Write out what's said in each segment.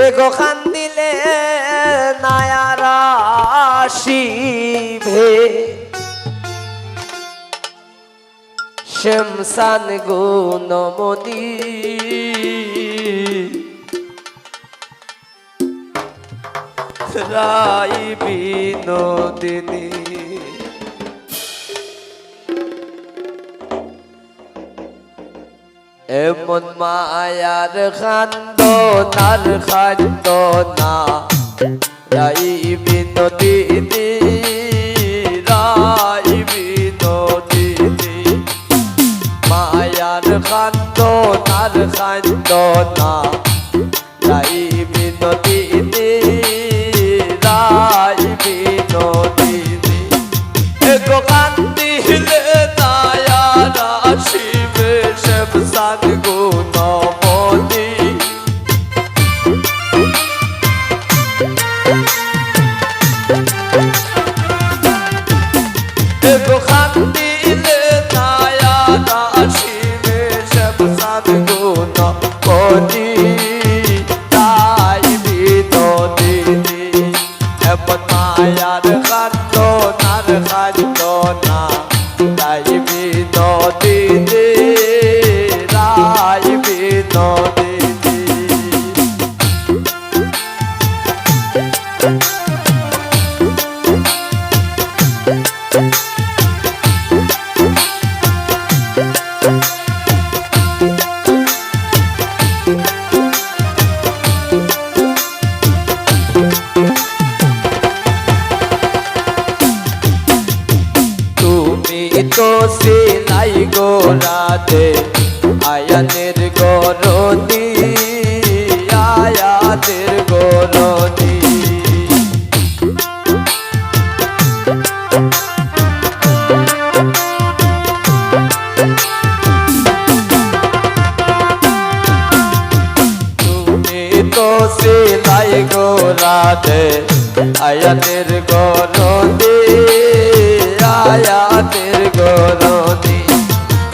এগো কান্দিলে নায়ারা শিভে শ্যামসান গুণমণি রাই বিনোদিনী এমন মায়ার খান্দনার খান্দনা রাই বিনোদিনী রাই বিনোদিনী মায়ার খান্দনার খান্দনা রাই বিনোদিনী রাই বিনোদিনী এগো কান্দিলে নায়ারা শিবে শ্যামসান গুণমণি এগো কান্দিলে নায়ারা শিবে শ্যামসান গুণমণি রাই বিনোদিনী এমন মায়ার খান্দনার খান্দনা রাই বিনোদিনী রাই বিনোদিনী তো সিলাই গোরাতে আয়ানের গরনি আয়ানের গরনি তুমি তো সিলাই গোরাতে আয়ানের গরনি আয়াতের গরনি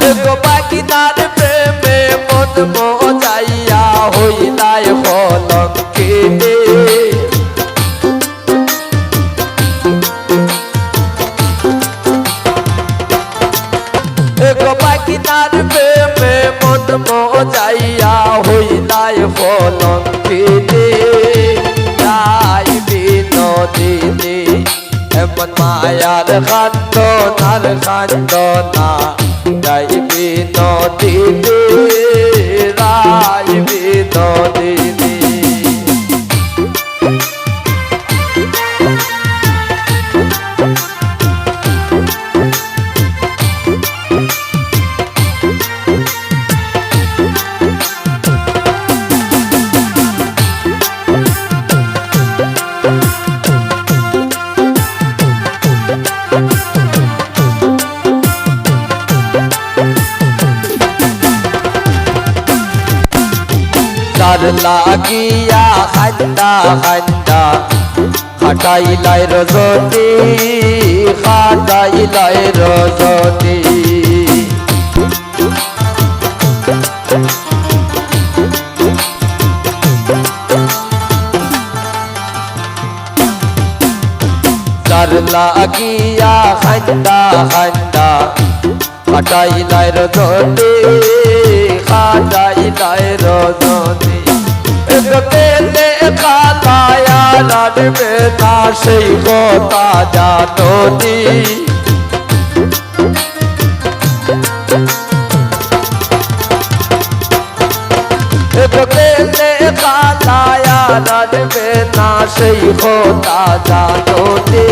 এগো পাখিনার প্রেমে মন মজাইয়া হইলাই কলঙ্কিনী এগো পাখিনার প্রেমে মন মজাইয়া হইলাই কলঙ্কিনী রাই বিনোদিনী এমন মায়ার খান্দনার খান্দনা রাই বিনোদিনী রাই বিনোদিনী তার লাগিয়া খান্দা খান্দা খাটাইলাই রজনী খাটাইলাই রজনী তার লাগিয়া খান্দা খান্দা খাটাইলাই রজনী খাটাইলাই রজনী পেলে খালায়া রাখবে না সেই কথা জানি পেলে খালায়া রাখবে না সেই কথা জানি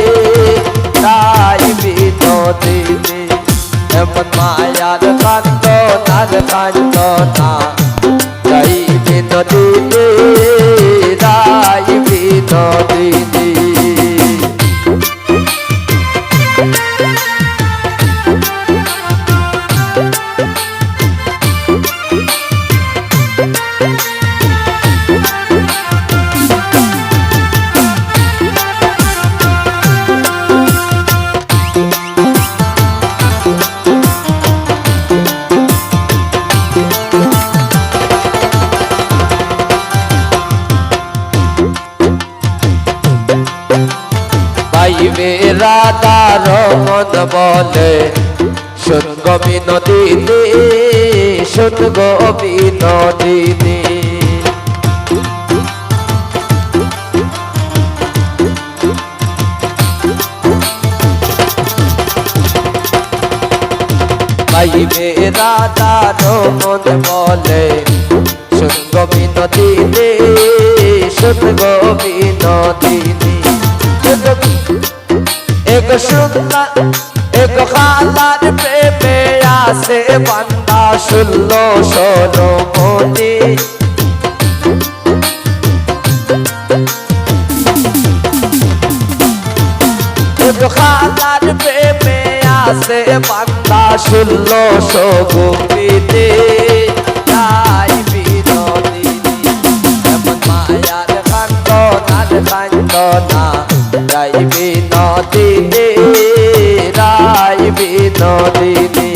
তাই বিনোদিনী এমন মায়ার কান্দনার কান্দনা রাই বিনোদিনী রাই বিনোদিনী মন বলে শুন গো বিনোদিনী শুন গো বিনোদিনী ভাইবে রাধার মন বলে শুন গো বিনোদিনী শুন গো বিনোদিনী এক সুন্দর এক খালার প্রেমে আসে বান্দা শুনল সরমতি এক খালার প্রেমে আসে বান্দা শুনল সগুপিতে তাই বিনোদিনী এমন মায়ার কান্দনা রাই বিনোদিনী রাই বিনোদিনী